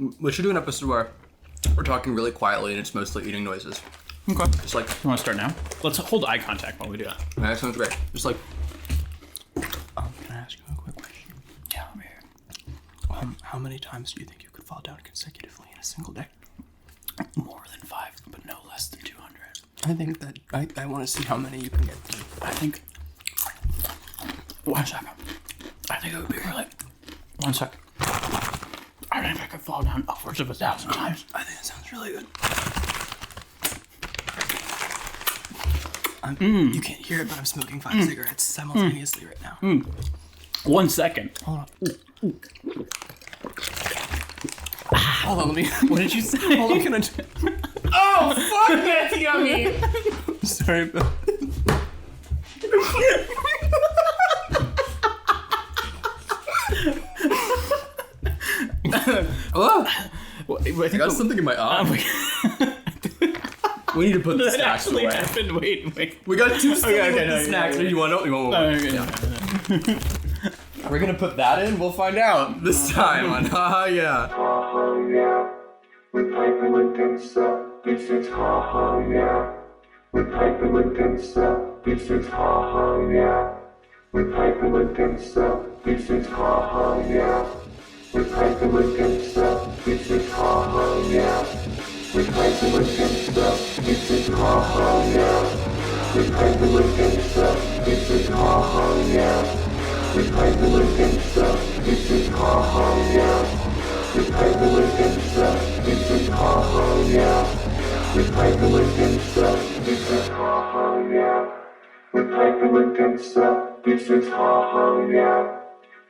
We should do an episode where we're talking really quietly and it's mostly eating noises. Okay. Just like... You want to start now? Let's hold eye contact while we do that. That sounds great. Just like... Can I ask you a quick question? Yeah, I'm here. How many times do you think you could fall down consecutively in a single day? More than 5, but no less than 200. I think that I want to see how many you can get through. I think... 1 second. I think it would be really... 1 sec. I think I could fall down upwards of 1,000 times. I think that sounds really good. You can't hear it, but I'm smoking 5 cigarettes simultaneously right now. 1 second. Hold on. Hold on, let me... What did you say? Hold on, can I... Oh, fuck, that's yummy! Sorry, but... Oh, I I got something in my eye. We need to put the That snacks actually away. happened. Wait. We got 2 okay, snacks. no. You want to? You want one? Okay. We're gonna put that in? We'll find out this time on Haha Yeah. Ha yeah. With hyperrealistic stuff, this is ha yeah. With hyperrealistic stuff, this is ha yeah. With hyperrealistic stuff, this is ha yeah. With hyperrealistic stuff, this is ha yeah. With hyperrealistic stuff, this is ha yeah. With hyperrealistic stuff, this is ha yeah. With hyperrealistic stuff, this is ha yeah. With hyperrealistic stuff, this is ha yeah. With hyperrealistic stuff, this is ha yeah. With hyperrealistic stuff, this is ha yeah.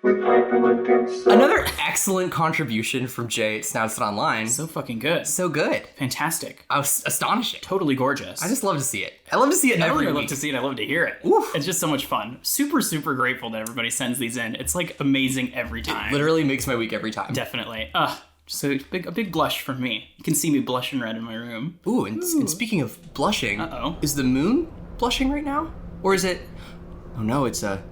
With hyperrealistic stuff. Another excellent contribution from Jay at Snouts It Online. So fucking good. So good. Fantastic. Astonishing. Totally gorgeous. I just love to see it. I love to see it Not every only I love week. to see it, I love to hear it. Oof. It's just so much fun. Super, super grateful that everybody sends these in. It's like amazing every time. Literally makes my week every time. Definitely. So a big blush from me. You can see me blushing red in my room. Ooh, and speaking of blushing, Uh-oh. is the moon blushing right now? Or is it... Oh no, it's a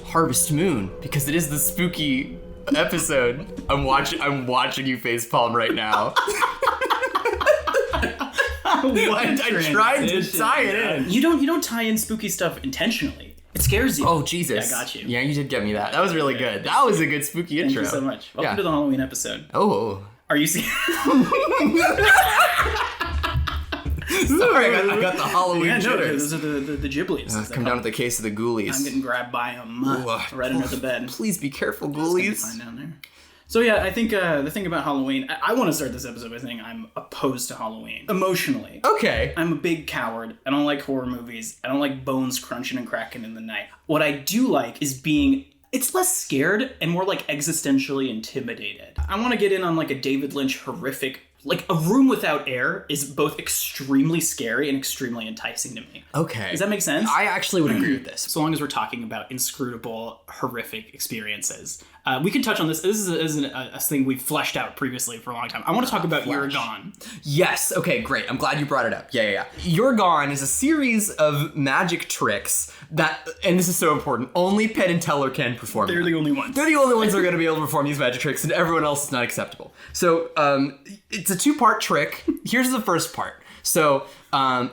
harvest moon, because it is the spooky episode. I'm watching you facepalm right now. I tried to tie it in. You don't tie in spooky stuff intentionally. It scares you. Oh, Jesus. Yeah, I got you. Yeah, you did get me that. That was really good. That was a good spooky Thank intro. you so much. Welcome Yeah. to the Halloween episode. Oh. Are you seeing? Sorry, I got the Halloween Yeah, no, jitters. those are the giblies. Come down to the case of the ghoulies. I'm getting grabbed by them Ooh, right under the bed. Please be careful, Fine ghoulies. down there. So yeah, I think the thing about Halloween, I want to start this episode by saying I'm opposed to Halloween. Emotionally. Okay. I'm a big coward. I don't like horror movies. I don't like bones crunching and cracking in the night. What I do like is it's less scared and more like existentially intimidated. I want to get in on like a David Lynch horrific, like A Room Without Air is both extremely scary and extremely enticing to me. Okay. Does that make sense? I actually would agree with this. So long as we're talking about inscrutable, horrific experiences. We can touch on this. This is a thing we've fleshed out previously for a long time. I want to talk about You're Gone. Yes. Okay, great. I'm glad you brought it up. Yeah. You're Gone is a series of magic tricks that, and this is so important, only Penn and Teller can perform. They're the only ones. They're the only ones who are going to be able to perform these magic tricks, and everyone else is not acceptable. So it's a 2-part trick. Here's the first part. So, Penn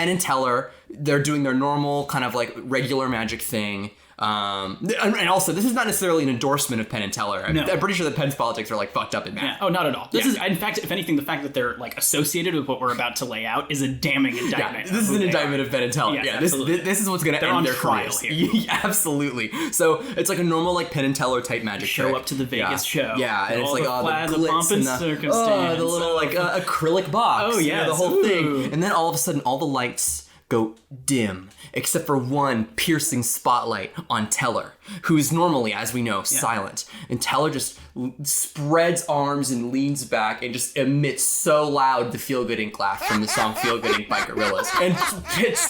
and Teller, they're doing their normal kind of like regular magic thing. And also, this is not necessarily an endorsement of Penn and Teller. I'm pretty sure that Penn's politics are like fucked up and bad. Yeah. Oh, not at all. This is, in fact, if anything, the fact that they're like associated with what we're about to lay out is a damning indictment. Yeah, this is an indictment of Penn and Teller. Yes, Yeah, absolutely. this is what's going to They're end on their trial careers. here. Yeah, absolutely. So it's like a normal like Penn and Teller type magic Show trick. up to the Vegas show. Yeah, and it's All like the the plaid, the glitz pomp and and the circumstance. the little like acrylic box. Oh, yes. The whole Ooh. thing. And then all of a sudden, all the lights go dim, except for one piercing spotlight on Teller, who is normally, as we know, silent. And Teller just spreads arms and leans back and just emits so loud the Feel Good Inc. laugh from the song Feel Good Inc. by Gorillaz. And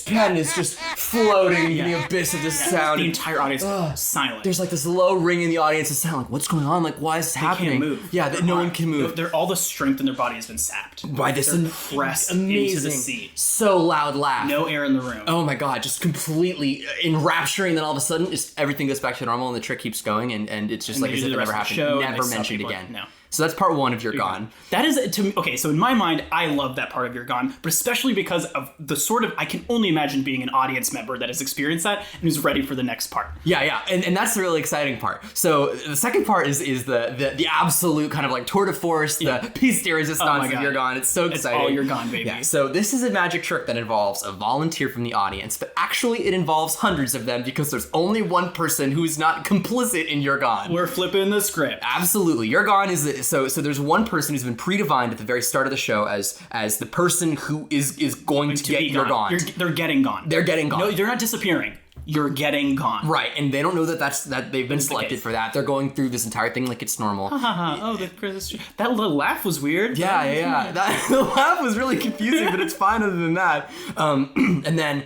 Penn is just floating in the abyss of this sound. The entire audience silent. There's like this low ring in the audience of sound, like, what's going on? Like, why is this happening? Can't move. Yeah, no one can move. All the strength in their body has been sapped. By this They're pressed into amazing, the seat. so loud laugh. No air in the room. Oh my god, just completely enrapturing. Then all of a sudden, just everything goes back to normal, and the trick keeps going, and it's just And like they as do if the it never rest of the happened, show, and never they stop mentioned people. again. No. So that's part one of You're Gone. That is, to me, okay, so in my mind, I love that part of You're Gone, but especially because of the sort of, I can only imagine being an audience member that has experienced that and who's ready for the next part. Yeah. And that's the really exciting part. So the second part is the absolute kind of like tour de force, the piece de resistance of You're Gone. It's so exciting. It's all You're Gone, baby. Yeah, so this is a magic trick that involves a volunteer from the audience, but actually it involves hundreds of them because there's only one person who's not complicit in You're Gone. We're flipping the script. Absolutely. You're Gone is so there's one person who's been predefined at the very start of the show as the person who is going to get You're Gone. They're getting gone. They're getting gone. No, they're not disappearing. You're getting gone. Right, and they don't know that they've been selected for that. They're going through this entire thing like it's normal. Oh, that little laugh was weird. Yeah. The laugh was really confusing, but it's fine other than that. And then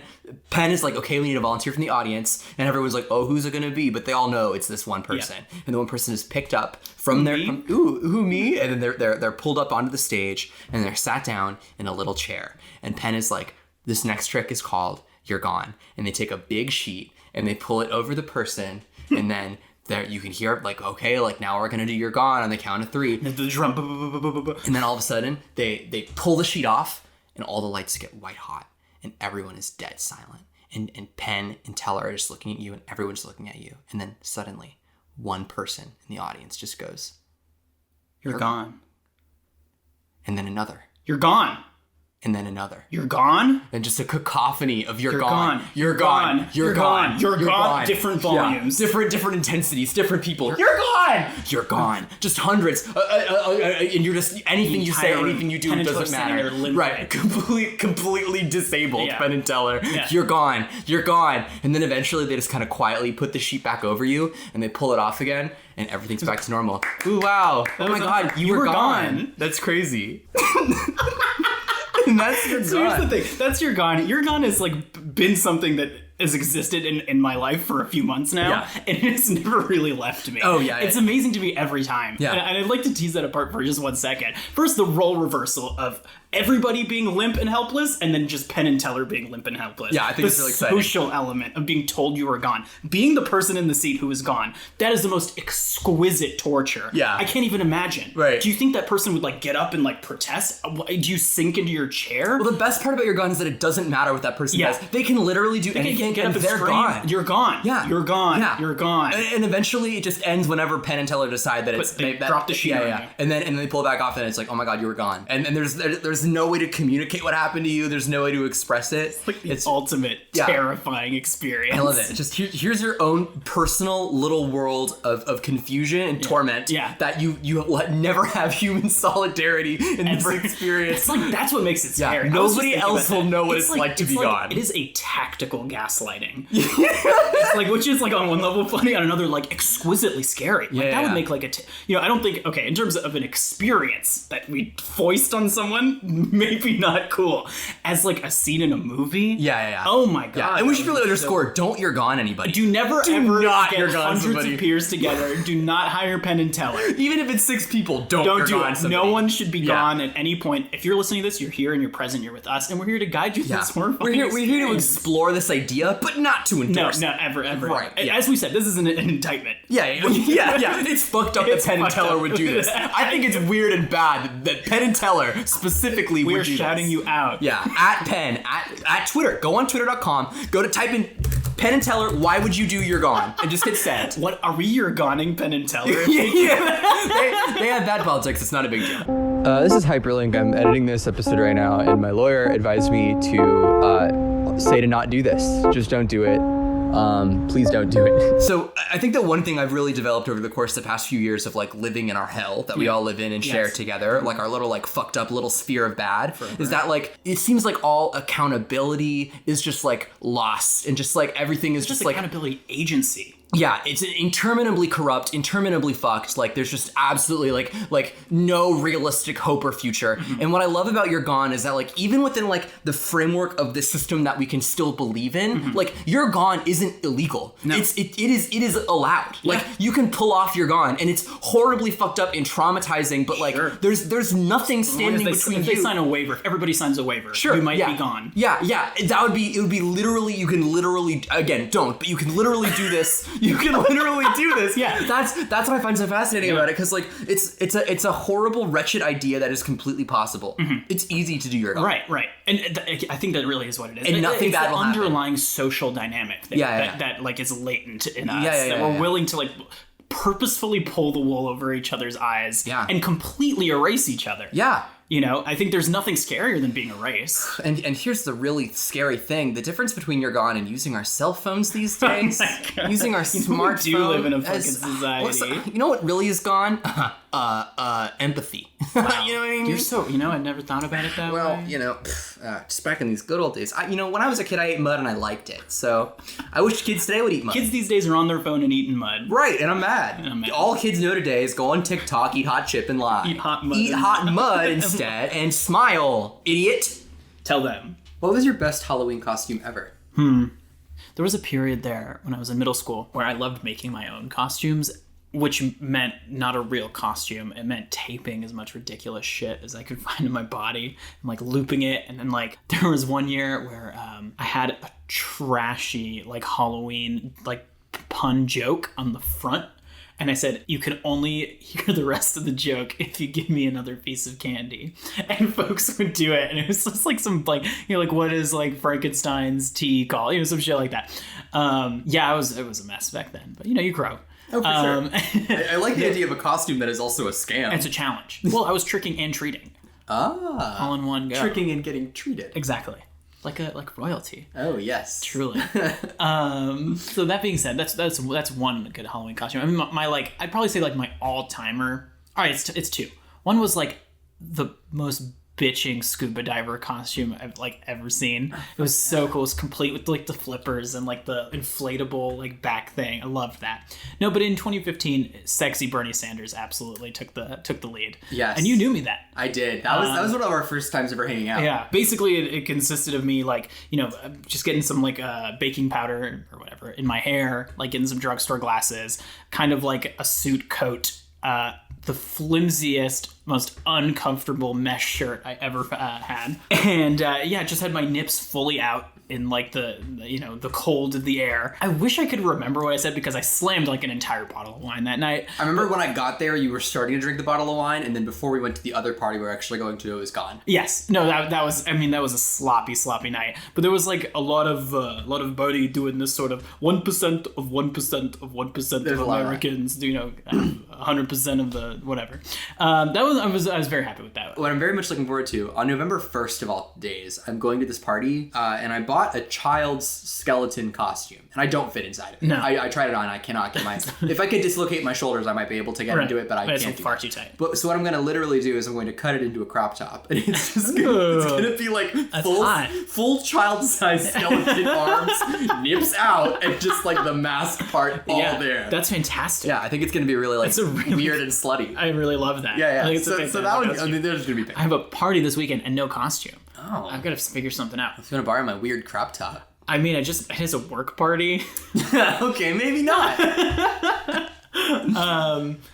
Penn is like, okay, we need a volunteer from the audience, and everyone's like, oh, who's it gonna be? But they all know it's this one person, and the one person is picked up from who me? And then they're pulled up onto the stage, and they're sat down in a little chair, and Penn is like, this next trick is called You're Gone, and they take a big sheet and they pull it over the person, and then there you can hear like, okay, like now we're gonna do You're Gone on the count of 3. The drum. And then all of a sudden they pull the sheet off, and all the lights get white hot, and everyone is dead silent. And Penn and Teller are just looking at you, and everyone's looking at you. And then suddenly, one person in the audience just goes, You're gone. And then another. You're gone. And then another. You're gone? And just a cacophony of You're gone. Gone. You're gone. You're gone. You're gone. Different volumes. Yeah. Different intensities, different people. You're gone. You're gone. Just hundreds. And you're just, anything you say, anything you do, it doesn't matter. Right. Completely disabled, Penn and Teller. Yeah. You're gone. You're gone. And then eventually they just kind of quietly put the sheet back over you, and they pull it off again, and everything's back to normal. Ooh, wow. Oh my God. You were gone. That's crazy. And that's You're Gone. So here's the thing. That's You're Gone. You're Gone has like been something that has existed in my life for a few months now, and it's never really left me. Oh, yeah. It's amazing to me every time. Yeah. And I'd like to tease that apart for just 1 second. First, the role reversal of everybody being limp and helpless, and then just Penn and Teller being limp and helpless. Yeah, I think it's really exciting. The social element of being told you were gone. Being the person in the seat who is gone, that is the most exquisite torture. Yeah. I can't even imagine. Right. Do you think that person would like get up and like protest? Do you sink into your chair? Well, the best part about You're Gone is that it doesn't matter what that person does. They can literally do anything, get up and they're scream, gone. You're gone. Yeah. You're gone. Yeah. You're gone. And eventually it just ends whenever Penn and Teller decide that it's... They drop the sheet on you. And then they pull it back off, and it's like, oh my God, you were gone. And there's no way to communicate what happened to you. There's no way to express it. It's like the ultimate terrifying experience. I love it. Just here's your own personal little world of confusion and torment that you will never have human solidarity in this experience. It's like, that's what makes it scary. Nobody else will know what it's like to be gone. It is a tactical gaslighting. It's like, which is like on one level funny, on another like exquisitely scary. Like, that would make like I don't think, okay, in terms of an experience that we foist on someone, maybe not cool. As like a scene in a movie. Yeah. Oh my God. Yeah. And we should really underscore, don't You're Gone anybody. Do never ever not get You're Gone hundreds somebody. of peers together. Do not hire Penn and Teller. Even if it's 6 people, don't do Gone it. somebody. No one should be gone at any point. If you're listening to this, you're here and you're present, you're with us, and we're here to guide you through this horrifying We're here to explore this idea, but not to endorse. No, ever. Right. As we said, this is an indictment. Yeah. It's fucked up that Penn and Teller would do this. I think it's weird and bad that Penn and Teller specifically would do this. We're shouting you out. Yeah, at Penn, at Twitter. Go on twitter.com, go to type in Penn and Teller, why would you do You're Gone? And just hit send. What, are we You're Goning Penn and Teller? They have bad politics, it's not a big deal. This is Hyperlink. I'm editing this episode right now, and my lawyer advised me to say to not do this. Just don't do it. Please don't do it. So I think that one thing I've really developed over the course of the past few years of like living in our hell that we all live in and share together, like our little like fucked up little sphere of bad, is that like it seems like all accountability is just like lost, and just like everything is just like accountability agency. Yeah, it's interminably corrupt, interminably fucked. Like there's just absolutely like no realistic hope or future. Mm-hmm. And what I love about You're Gone is that like even within like the framework of the system that we can still believe in, like You're Gone isn't illegal. No. It is allowed. Yeah. Like you can pull off You're Gone, and it's horribly fucked up and traumatizing. But like there's nothing standing between if you. They sign a waiver. If everybody signs a waiver, you might be gone. Yeah. It would be literally, you can literally, again, don't, but you can literally do this. You can literally do this. Yeah. That's what I find so fascinating about it, because like it's a horrible, wretched idea that is completely possible. It's easy to do your job. Right. And I think that really is what it is. And nothing it's bad the will happen. underlying social dynamic that like is latent in us. That we're willing to like purposefully pull the wool over each other's eyes and completely erase each other. Yeah. You know, I think there's nothing scarier than being erased. And here's the really scary thing. The difference between you're gone and using our cell phones these days, using our smartphones. We do live in a fucking society. You know what really is gone? Empathy. You know what I mean? You're so, I never thought about it that way. Well, just back in these good old days. When I was a kid, I ate mud and I liked it. So I wish kids today would eat mud. Kids these days are on their phone and eating mud. Right, and I'm mad. All kids know today is go on TikTok, eat hot chip, and lie. Eat hot mud. Eat hot mud instead, and smile, idiot. Tell them. What was your best Halloween costume ever? There was a period there when I was in middle school where I loved making my own costumes, which meant not a real costume. It meant taping as much ridiculous shit as I could find in my body and like looping it. And then like there was one year where I had a trashy like Halloween like pun joke on the front. And I said, you can only hear the rest of the joke if you give me another piece of candy. And folks would do it. And it was just like some, like, like, what is, like, Frankenstein's tea called? Some shit like that. It was a mess back then. But, you grow. Oh, for sure. I like the idea of a costume that is also a scam. It's a challenge. Well, I was tricking and treating. All in one go. Tricking and getting treated. Exactly. Like royalty. Oh yes, truly. So that being said, that's one good Halloween costume. I mean, I'd probably say like my all timer. All right, it's two. One was like the most bitching scuba diver costume I've like ever seen. It was so cool. It was complete with like the flippers and like the inflatable like back thing. I loved that. No, but in 2015, sexy Bernie Sanders absolutely took the lead. Yes, and you knew me that. I did. That was one of our first times ever hanging out. Yeah, basically it consisted of me like just getting some like baking powder or whatever in my hair, like getting some drugstore glasses, kind of like a suit coat. The flimsiest, most uncomfortable mesh shirt I ever had, and just had my nips fully out in like the cold of the air. I wish I could remember what I said because I slammed like an entire bottle of wine that night. I remember when I got there, you were starting to drink the bottle of wine, and then before we went to the other party we were actually going to, it was gone. Yes, no, that was a sloppy night. But there was like a lot of body doing this sort of 1% of 1% of 1% of Americans, 100% of the whatever. I was very happy with that. What I'm very much looking forward to, on November 1st of all days, I'm going to this party, and I bought a child's skeleton costume, and I don't fit inside of it. No. I tried it on, I cannot get my... If I could dislocate my shoulders, I might be able to get into it, but I can't it's far too tight. So what I'm going to literally do is I'm going to cut it into a crop top, and it's just going to be like full child-sized skeleton arms, nips out, and just like the mask part all there. That's fantastic. Yeah, I think it's going to be really like weird and slutty. I really love that. Yeah. So that one, I mean, there's going to be... I have a party this weekend and no costume. Oh. I've got to figure something out. I was going to borrow my weird crop top. I mean, it is a work party. Okay, maybe not. I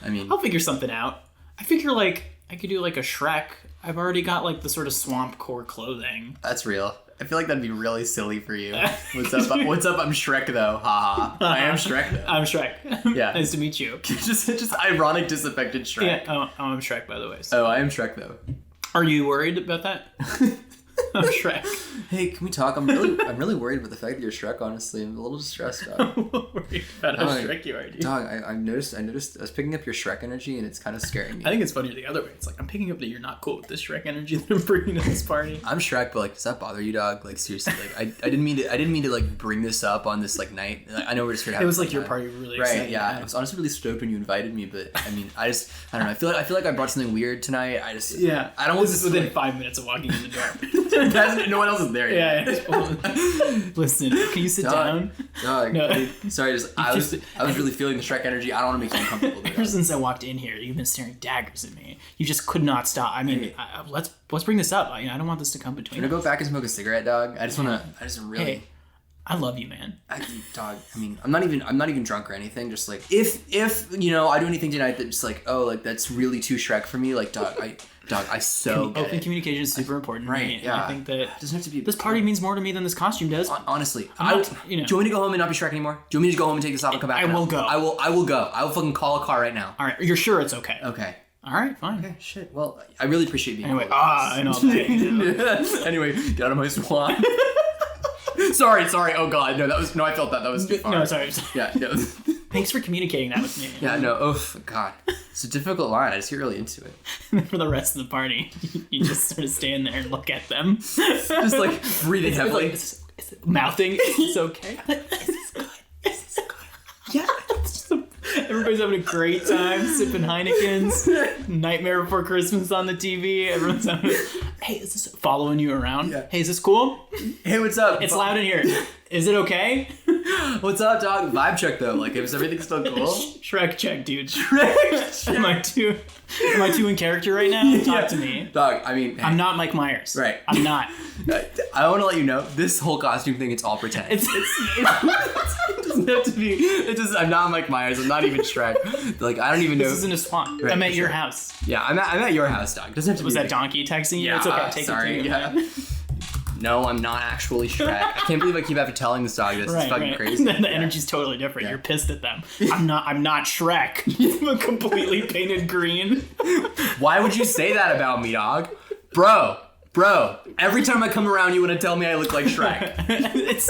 mean, I'll figure something out. I figure like I could do like a Shrek. I've already got like the sort of swamp core clothing. That's real. I feel like that'd be really silly for you. What's up? I'm Shrek though. Haha. I am Shrek though. I'm Shrek. Yeah. Nice to meet you. just ironic disaffected Shrek. Yeah. I'm Shrek by the way. So. Oh, I am Shrek though. Are you worried about that? I'm Shrek. Hey, can we talk? I'm really worried about the fact that you're Shrek, honestly. I'm a little distressed, dog. Worried about how Shrek you are, dude. Dog, I noticed I was picking up your Shrek energy and it's kind of scaring me. I think it's funnier the other way. It's like, I'm picking up that you're not cool with this Shrek energy that I'm bringing to this party. I'm Shrek, but like, does that bother you, dog? Like, seriously, like, I didn't mean to like bring this up on this like night. Like, I know we're just here to have It was like your party really right, exciting. Yeah. I was honestly really stoked when you invited me, but I mean, I don't know. I feel like I brought something weird tonight. I don't want this within 5 minutes of walking in the door. No one else is there yet. Yeah. Listen, can you sit down? Dog. No. Sorry, I was really feeling the Shrek energy. I don't want to make you uncomfortable. Ever since I walked in here, you've been staring daggers at me. You just could not stop. I mean, let's bring this up. I don't want this to come between. Can I go back and smoke a cigarette, dog? I just really. Hey, I love you, man. Dog, I mean, I'm not even drunk or anything. Just like, if I do anything tonight that's like, oh, like that's really too Shrek for me, like, dog, I so get Open it. communication is super important. Right, To me. yeah. I think that It doesn't have to be this party means more to me than this costume does. Honestly, Do you want me to go home and not be Shrek anymore? Do you want me to go home and take this off and come back? I will go. I will go. I will fucking call a car right now. All right, you're sure it's okay? Okay. All right, fine. Okay, shit. Well, I really appreciate being Anyway, cool. I know. Anyway, get out of my swamp. sorry. Oh god, no, I felt that was too far. No, sorry. Yeah, no. Thanks for communicating that with me. Yeah, no. Oh god, it's a difficult line. I just get really into it. For the rest of the party, you just sort of stand there and look at them, Just like breathing It's heavily. like, is it mouthing. Is this okay? Is this good? Is this good? Yeah. Everybody's having a great time sipping Heinekens. Nightmare Before Christmas on the TV. Everyone's having. Hey, is this following you around? Yeah. Hey, is this cool? Hey, what's up? It's loud in here. Is it okay? What's up, dog? Vibe check though. Like, is everything still cool? Shrek check, dude. Am I too in character right now? Talk to me. Dog, I mean, hey, I'm not Mike Myers. Right. I'm not. I want to let you know, this whole costume thing, it's all pretend. It's It doesn't have to be. It just. I'm not Mike Myers. I'm not even Shrek. Like, I don't even know. This isn't a swamp. Right, I'm at for your sure. house. Yeah, I'm at your house, dog. Doesn't have to Was be. that donkey texting you? Yeah, It's okay. Take sorry. it to Yeah. No, I'm not actually Shrek. I can't believe I keep having to telling this dog this. It's fucking crazy. The Yeah. energy's totally different. Yeah. You're pissed at them. I'm not Shrek. I'm completely painted green. Why would you say that about me, dog? Bro. Every time I come around, you want to tell me I look like Shrek. It's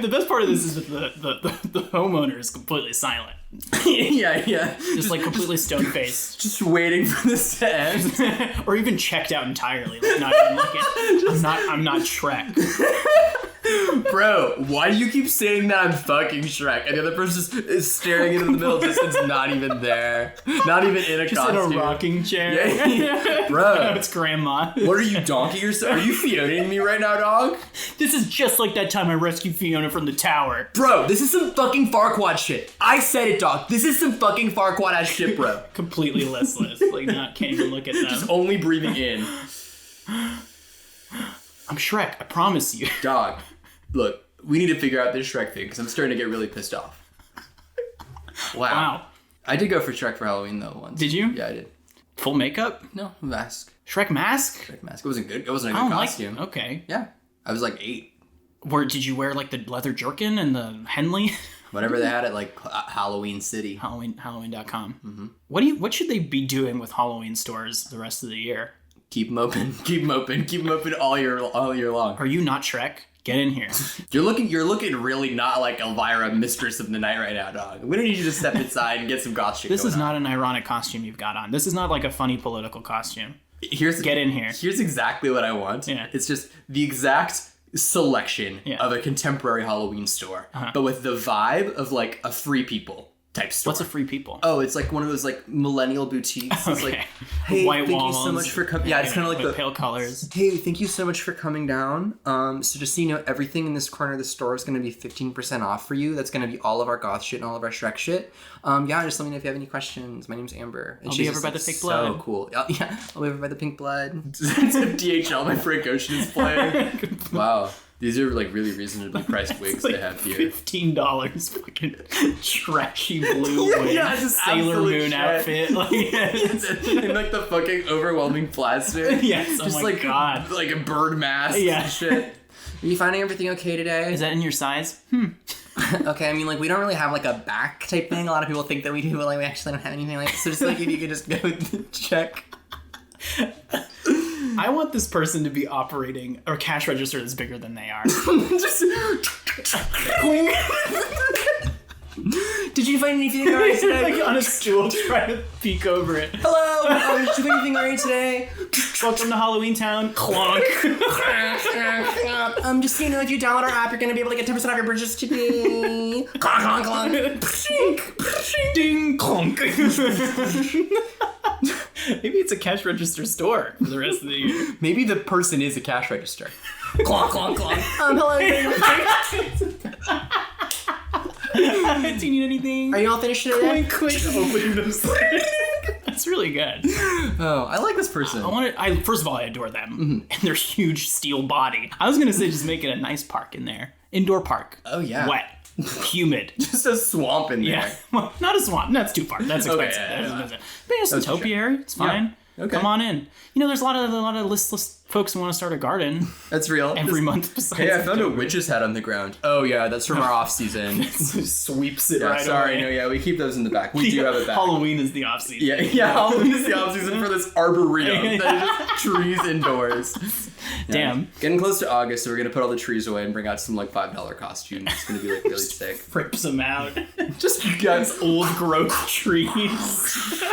the best part of this is that the homeowner is completely silent. yeah. Just like completely stone faced. Just waiting for this to end. Or even checked out entirely. Like not even looking. I'm not Shrek. Bro, why do you keep saying that I'm fucking Shrek? And the other person just is staring into the middle distance, not even there. Not even in a Just costume. in a rocking chair. Yeah. Bro. No, it's grandma. What are you, donkey or so? Are you Fionaing me right now, dog? This is just like that time I rescued Fiona from the tower. Bro, this is some fucking Farquaad shit. I said it, dog. This is some fucking Farquaad ass shit, bro. Completely listless. Like can't even look at them. Just only breathing in. I'm Shrek, I promise you. Dog, look, we need to figure out this Shrek thing because I'm starting to get really pissed off. Wow. I did go for Shrek for Halloween though once. Did you? Yeah, I did. Full makeup? No, mask. Shrek mask? Shrek mask. It wasn't good. It wasn't a I good don't costume. like. Okay. Yeah, I was like 8. Did you wear like the leather jerkin and the Henley? Whatever they had at like Halloween City. Halloween.com. What should they be doing with Halloween stores the rest of the year? Keep them open. Keep them open all year long. Are you not Shrek? Get in here. You're looking really not like Elvira, Mistress of the Night right now, dog. We don't need you to step inside and get some goth shit This going is on. not an ironic costume you've got on. This is not like a funny political costume. Get in here. Here's exactly what I want. Yeah. It's just the exact selection Yeah. of a contemporary Halloween store, but with the vibe of like a Free People type store. What's a Free People? Oh, it's like one of those like millennial boutiques. It's like, Okay. hey, White thank walls. you so much for coming. Yeah, it's kind of like with the pale colors. hey, thank you so much for coming down. So just so you know, everything in this corner of the store is going to be 15% off for you. That's going to be all of our goth shit and all of our Shrek shit. Yeah, just let me know if you have any questions. My name's Amber. And I'll she's be over just, by like, the pink so blood. cool. Yeah, I'll be over by the pink blood. It's a DHL by Frank Ocean is playing. Wow. These are like really reasonably priced wigs Like they have here. $15 fucking trashy blue wig. Yeah, just Sailor absolute Moon shit. outfit. Like, In like the fucking overwhelming plastic. Yes, oh just my like God. like a bird mask Yeah. and shit. Are you finding everything okay today? is that in your size? Okay, I mean, like, we don't really have, like, a back type thing. A lot of people think that we do, but, like, we actually don't have anything like that. So just, like, if you could just go check. I want this person to be operating a cash register that's bigger than they are. Just... Did you find anything alright today? Like on a stool trying to peek over it. Hello! Did you find anything alright today? Welcome to Halloween Town. Clunk. Just so you know, if you download our app, you're gonna be able to get 10% off your purchase today. Clonk, clonk, clonk. Ding clunk. Maybe it's a cash register store for the rest of the year. Maybe the person is a cash register. Clonk, clonk, clonk. Hello. Do you need anything? Are you all finished today? Quick. Opening those. It's really good. Oh, I like this person. First of all, I adore them and their huge steel body. I was gonna say just make it a nice park in there, indoor park. Oh yeah, wet, humid, just a swamp in there. Yeah, well, not a swamp. That's too far. That's expensive. But it's a topiary. It's fine. Yeah. Okay. Come on in. There's a lot of listless folks who want to start a garden. That's real. Every month. Besides Hey, I found a witch's hat on the ground. Oh yeah, that's from our off season. Sweeps it right sorry, away. No, yeah, we keep those in the back. We do have it back. Halloween is the off season. Yeah, Halloween is the off season for this arboretum that is just trees indoors. Yeah. Damn. Getting close to August, so we're gonna put all the trees away and bring out some like $5 costumes. It's gonna be like really sick. Rips them out. Just Guys, old growth trees.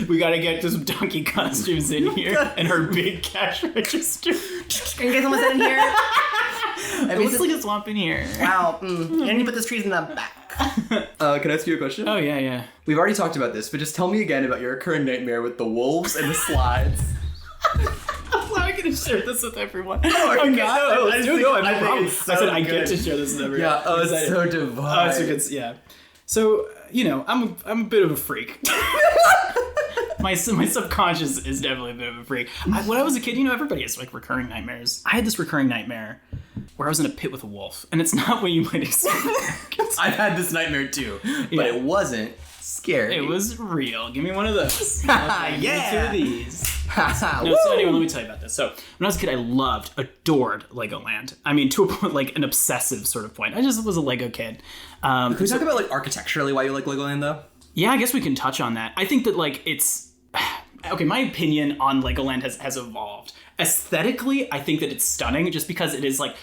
We gotta get some donkey costumes in here and her big cash register. Can you guys almost in here? It looks like a swamp in here. Wow. You need to put the trees in the back. Can I ask you a question? Oh, yeah. We've already talked about this, but just tell me again about your recurring nightmare with the wolves and the slides. I'm not gonna share this with everyone. No, I'm okay, not. no, I think promise. it's so I said I good. get to share this with everyone. Yeah, it's so divine. Oh, it's a good, yeah. So, I'm a bit of a freak. My subconscious is definitely a bit of a freak. When I was a kid, everybody has like recurring nightmares. I had this recurring nightmare where I was in a pit with a wolf, and it's not what you might expect. I've had this nightmare too, but it wasn't scary. It was real. Give me one of those. Yeah. Give me 2 of these. So anyway, let me tell you about this. So when I was a kid, I adored Legoland. I mean, to a point, like an obsessive sort of point. I just was a Lego kid. Can we talk about like architecturally why you like Legoland though? Yeah, I guess we can touch on that. I think that like it's okay. My opinion on Legoland has evolved. Aesthetically, I think that it's stunning just because it is like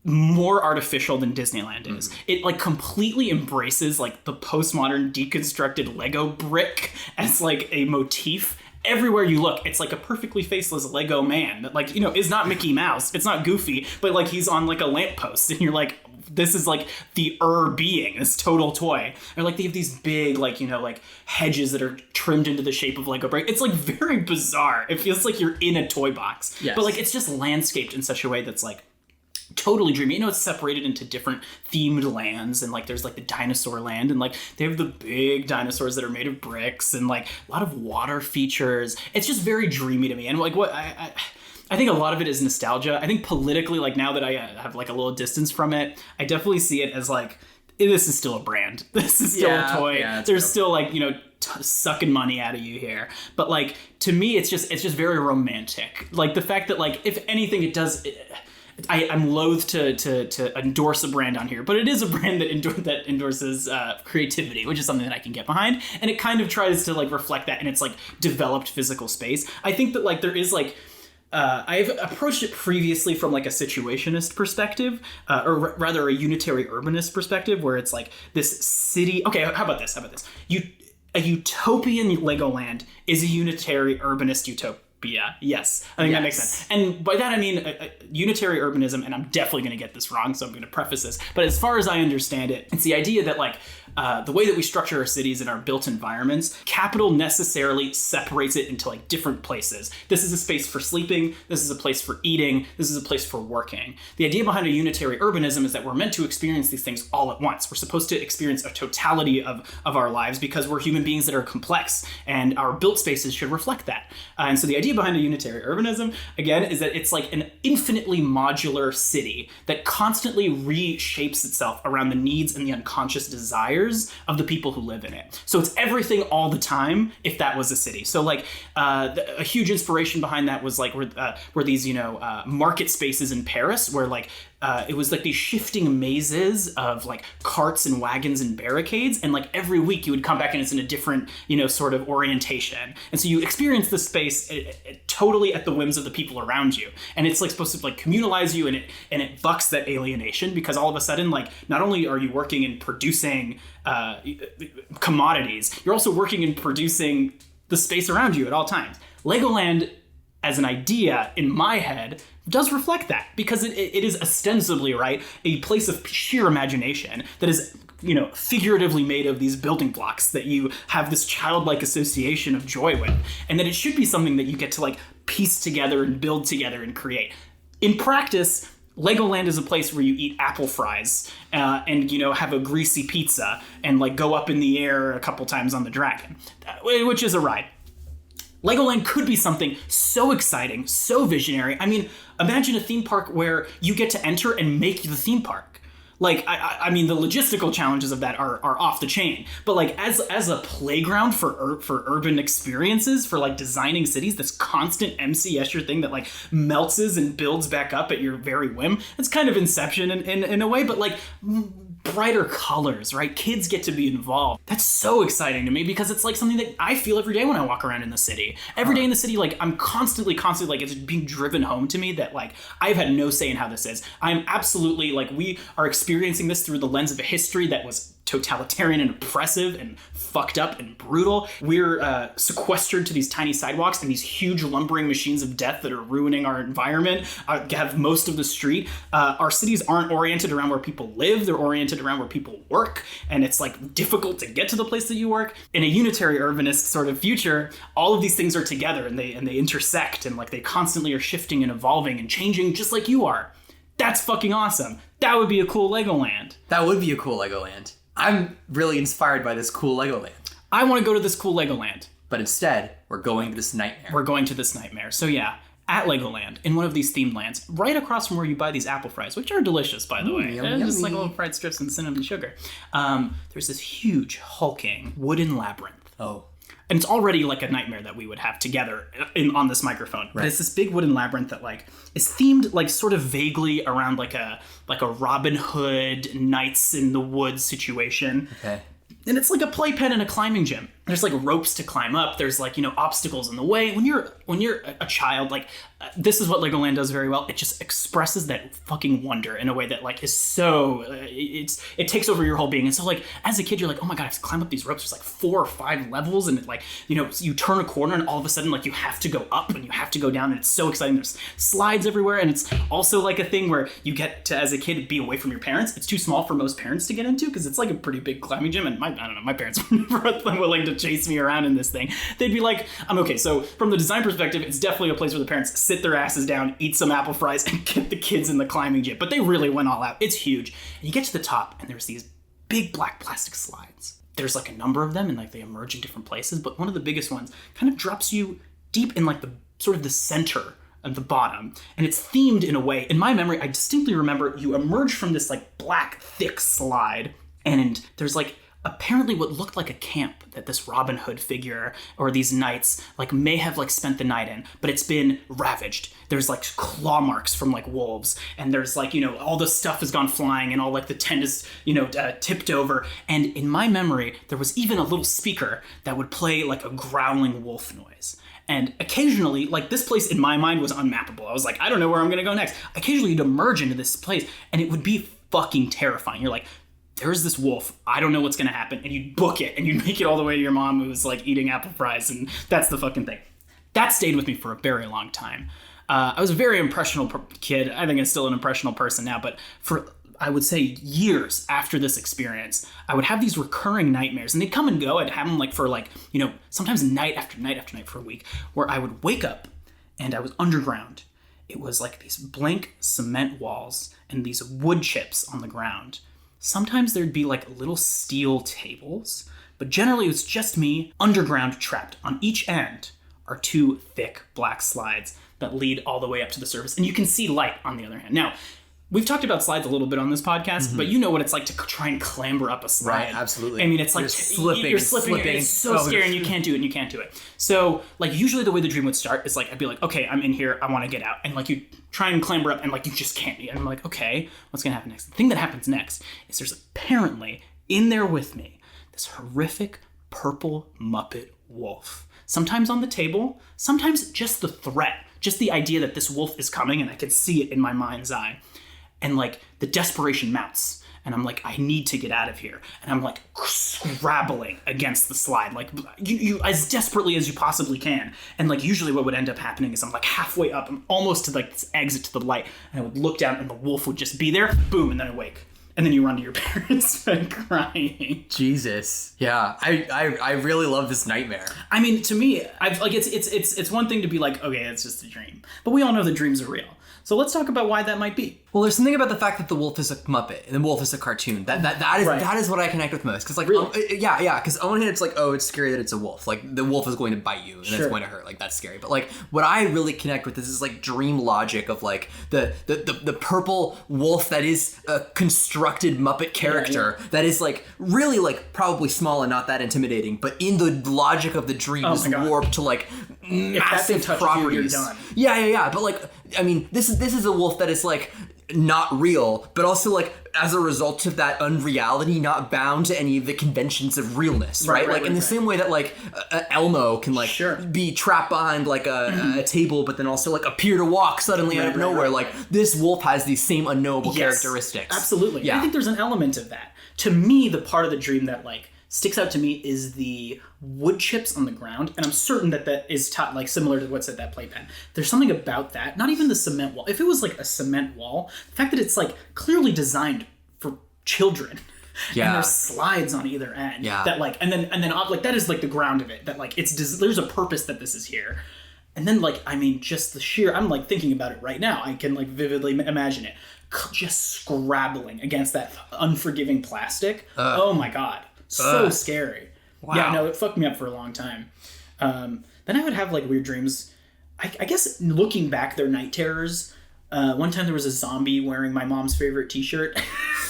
more artificial than Disneyland is. It like completely embraces like the postmodern deconstructed Lego brick as like a motif. Everywhere you look, it's like a perfectly faceless Lego man that like, is not Mickey Mouse. It's not Goofy, but like he's on like a lamppost and you're like, this is like the being, this total toy. Or like they have these big like, like hedges that are trimmed into the shape of Lego brick. It's like very bizarre. It feels like you're in a toy box. Yes. But like it's just landscaped in such a way that's like totally dreamy. It's separated into different themed lands, and like there's like the dinosaur land, and like they have the big dinosaurs that are made of bricks, and like a lot of water features. It's just very dreamy to me. And like what I think a lot of it is nostalgia. I think politically, like now that I have like a little distance from it, I definitely see it as like, this is still a brand. This is still a toy. Yeah, there's still like, sucking money out of you here. But like, to me, it's just very romantic. Like the fact that like, if anything, it does... I'm loath to endorse a brand on here, but it is a brand that endorses creativity, which is something that I can get behind, and it kind of tries to like reflect that in its like developed physical space. I think that like there is like I've approached it previously from like a situationist perspective, or rather a unitary urbanist perspective, where it's like this city. Okay, how about this? A utopian Legoland is a unitary urbanist utopia. Yes, I think that makes sense. And by that I mean unitary urbanism, and I'm definitely going to get this wrong, so I'm going to preface this. But as far as I understand it, it's the idea that like the way that we structure our cities and our built environments, capital necessarily separates it into like different places. This is a space for sleeping. This is a place for eating. This is a place for working. The idea behind a unitary urbanism is that we're meant to experience these things all at once. We're supposed to experience a totality of our lives because we're human beings that are complex, and our built spaces should reflect that. And so the idea behind a unitary urbanism, again, is that it's like an infinitely modular city that constantly reshapes itself around the needs and the unconscious desires of the people who live in it. So it's everything all the time if that was a city. So like a huge inspiration behind that was like were these, market spaces in Paris where like it was like these shifting mazes of like carts and wagons and barricades, and like every week you would come back and it's in a different sort of orientation, and so you experience the space totally at the whims of the people around you, and it's like supposed to like communalize you, and it bucks that alienation, because all of a sudden like not only are you working in producing commodities, you're also working in producing the space around you at all times. Legoland as an idea in my head does reflect that, because it is ostensibly, right, a place of sheer imagination that is, figuratively made of these building blocks that you have this childlike association of joy with, and that it should be something that you get to like piece together and build together and create. In practice, Legoland is a place where you eat apple fries and have a greasy pizza and like go up in the air a couple times on the dragon, which is a ride. Legoland could be something so exciting, so visionary. I mean, imagine a theme park where you get to enter and make the theme park. Like, I mean, the logistical challenges of that are off the chain. But like, as a playground for urban experiences, for like designing cities, this constant MC Escher thing that like melts and builds back up at your very whim. It's kind of Inception in a way, but like brighter colors, right? Kids get to be involved. That's so exciting to me because it's like something that I feel every day when I walk around in the city. Every day in the city, like I'm constantly like it's being driven home to me that like I've had no say in how this is. I'm absolutely like we are experiencing this through the lens of a history that was totalitarian and oppressive and fucked up and brutal. We're sequestered to these tiny sidewalks and these huge lumbering machines of death that are ruining our environment, have most of the street. Our cities aren't oriented around where people live, they're oriented around where people work, and it's like difficult to get to the place that you work. In a unitary urbanist sort of future, all of these things are together and they intersect, and like they constantly are shifting and evolving and changing just like you are. That's fucking awesome. That would be a cool Legoland. That would be a cool Legoland. I'm really inspired by this cool Legoland. I want to go to this cool Legoland. But instead, we're going to this nightmare. We're going to this nightmare. So yeah, at Legoland, in one of these themed lands, right across from where you buy these apple fries, which are delicious, by the way. Yummy, Just like yummy. little fried strips and cinnamon sugar. There's this huge, hulking wooden labyrinth. Oh. And it's already like a nightmare that we would have together on this microphone. But it's this big wooden labyrinth that like is themed like sort of vaguely around like a Robin Hood Nights in the Woods situation. Okay. And it's like a playpen and a climbing gym. There's like ropes to climb up. There's like, obstacles in the way. When you're a child, like this is what Legoland does very well. It just expresses that fucking wonder in a way that like is so, it takes over your whole being. And so like as a kid, you're like, oh my God, I have to climb up these ropes. There's like 4 or 5 levels. And it like, you turn a corner and all of a sudden like you have to go up and you have to go down. And it's so exciting. There's slides everywhere. And it's also like a thing where you get to, as a kid, be away from your parents. It's too small for most parents to get into because it's like a pretty big climbing gym. And my parents were never willing to chase me around in this thing. They'd be like, I'm okay. So from the design perspective, it's definitely a place where the parents sit their asses down, eat some apple fries, and get the kids in the climbing gym. But they really went all out. It's huge. And you get to the top, and there's these big black plastic slides. There's like a number of them, and like they emerge in different places. But one of the biggest ones kind of drops you deep in like the sort of the center of the bottom. And it's themed in a way. In my memory, I distinctly remember you emerge from this like black, thick slide, and there's like apparently what looked like a camp that this Robin Hood figure or these knights like may have like spent the night in, but it's been ravaged. There's like claw marks from like wolves, and there's like, all the stuff has gone flying and all like the tent is, tipped over. And in my memory, there was even a little speaker that would play like a growling wolf noise. And occasionally, like this place in my mind was unmappable. I was like, I don't know where I'm going to go next. Occasionally you'd emerge into this place and it would be fucking terrifying. You're like, there's this wolf, I don't know what's gonna happen, and you'd book it, and you'd make it all the way to your mom who was like eating apple fries, and that's the fucking thing. That stayed with me for a very long time. I was a very impressionable kid. I think I'm still an impressionable person now, but for, I would say, years after this experience, I would have these recurring nightmares, and they'd come and go. I'd have them like for like, sometimes night after night after night for a week, where I would wake up, and I was underground. It was like these blank cement walls, and these wood chips on the ground. Sometimes there'd be like little steel tables, but generally it was just me underground trapped. On each end are 2 thick black slides that lead all the way up to the surface. And you can see light on the other hand. Now, we've talked about slides a little bit on this podcast, but you know what it's like to try and clamber up a slide. Right, absolutely. I mean, it's like you're slipping. It's so scary and you can't do it. So like usually the way the dream would start is like, I'd be like, okay, I'm in here. I want to get out. And like you try and clamber up and like you just can't. And I'm like, okay, what's going to happen next? The thing that happens next is there's apparently in there with me this horrific purple Muppet wolf. Sometimes on the table, sometimes just the threat, just the idea that this wolf is coming and I can see it in my mind's eye. And like the desperation mounts and I'm like, I need to get out of here. And I'm like scrabbling against the slide, like you as desperately as you possibly can. And like usually what would end up happening is I'm like halfway up, I'm almost to like this exit to the light, and I would look down and the wolf would just be there, boom, and then I wake. And then you run to your parents and crying. Jesus. Yeah, I really love this nightmare. I mean, to me, I've like it's one thing to be like, okay, it's just a dream, but we all know that dreams are real. So let's talk about why that might be. Well, there's something about the fact that the wolf is a Muppet and the wolf is a cartoon. That is what I connect with most. Because, like, Really? yeah. Because on one hand, it's like, oh, it's scary that it's a wolf. Like, the wolf is going to bite you and it's going to hurt. Like, that's scary. But, like, what I really connect with is like dream logic of like the purple wolf that is a constructed Muppet character that is like really like probably small and not that intimidating, but in the logic of the dream is warped to like massive properties. You're done. Yeah. But like, I mean, this is a wolf that is like not real, but also like as a result of that unreality, not bound to any of the conventions of realness, right? Like in the same way that like Elmo can like be trapped behind like a table, but then also like appear to walk suddenly out of nowhere. Like this wolf has these same unknowable characteristics. Absolutely. Yeah. I think there's an element of that. To me, the part of the dream that like sticks out to me is the wood chips on the ground, and I'm certain that is like similar to what's at that playpen. There's something about that, not even the cement wall. If it was like a cement wall, the fact that it's like clearly designed for children, and there's slides on either end, that like, and then like that is like the ground of it. That like there's a purpose that this is here, and then like I mean just the sheer. I'm like thinking about it right now. I can like vividly imagine it, just scrabbling against that unforgiving plastic. Oh my god. So scary. Wow. Yeah, no, it fucked me up for a long time. Then I would have like weird dreams. I guess looking back, they're night terrors. One time there was a zombie wearing my mom's favorite t-shirt.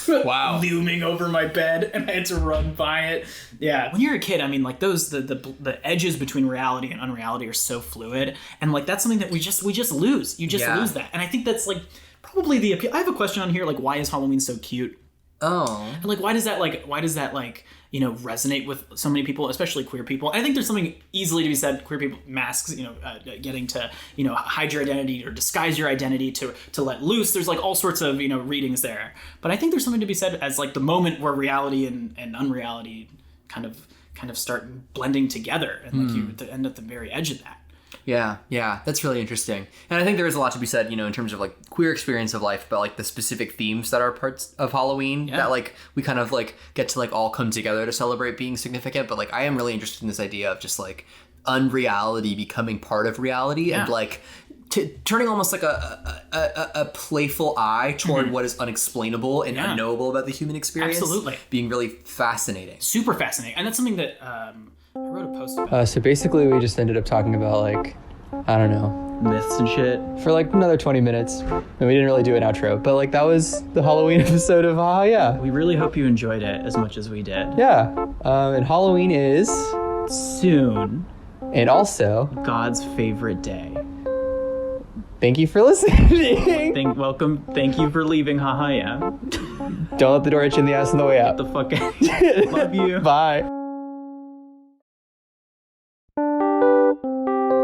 Wow. Looming over my bed, and I had to run by it. Yeah. When you're a kid, I mean, like those the edges between reality and unreality are so fluid, and like that's something that we just lose. You just lose that, and I think that's like probably the appeal. I have a question on here, like why is Halloween so cute? Oh. And like why does that you know, resonate with so many people, especially queer people? And I think there's something easily to be said, queer people, masks, you know, getting to, you know, hide your identity or disguise your identity to let loose. There's like all sorts of, you know, readings there. But I think there's something to be said as like the moment where reality and unreality kind of start blending together, and like you end at the very edge of that. Yeah, that's really interesting. And I think there is a lot to be said, you know, in terms of like queer experience of life, but like the specific themes that are parts of Halloween that like we kind of like get to like all come together to celebrate being significant. But like I am really interested in this idea of just like unreality becoming part of reality and like turning almost like a playful eye toward what is unexplainable and unknowable about the human experience. Absolutely. Being really fascinating. Super fascinating. And that's something that I wrote a post about. So basically we just ended up talking about like, I don't know, myths and shit for like another 20 minutes. And we didn't really do an outro, but like that was the Halloween episode of Yeah. We really hope you enjoyed it as much as we did. Yeah. And Halloween is soon. And also God's favorite day. Thank you for listening. Thank you for leaving. Haha, yeah. Don't let the door hit you in the ass on the way out. Get the fuck out. Love you. Bye.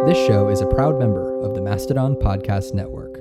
This show is a proud member of the Mastodon Podcast Network.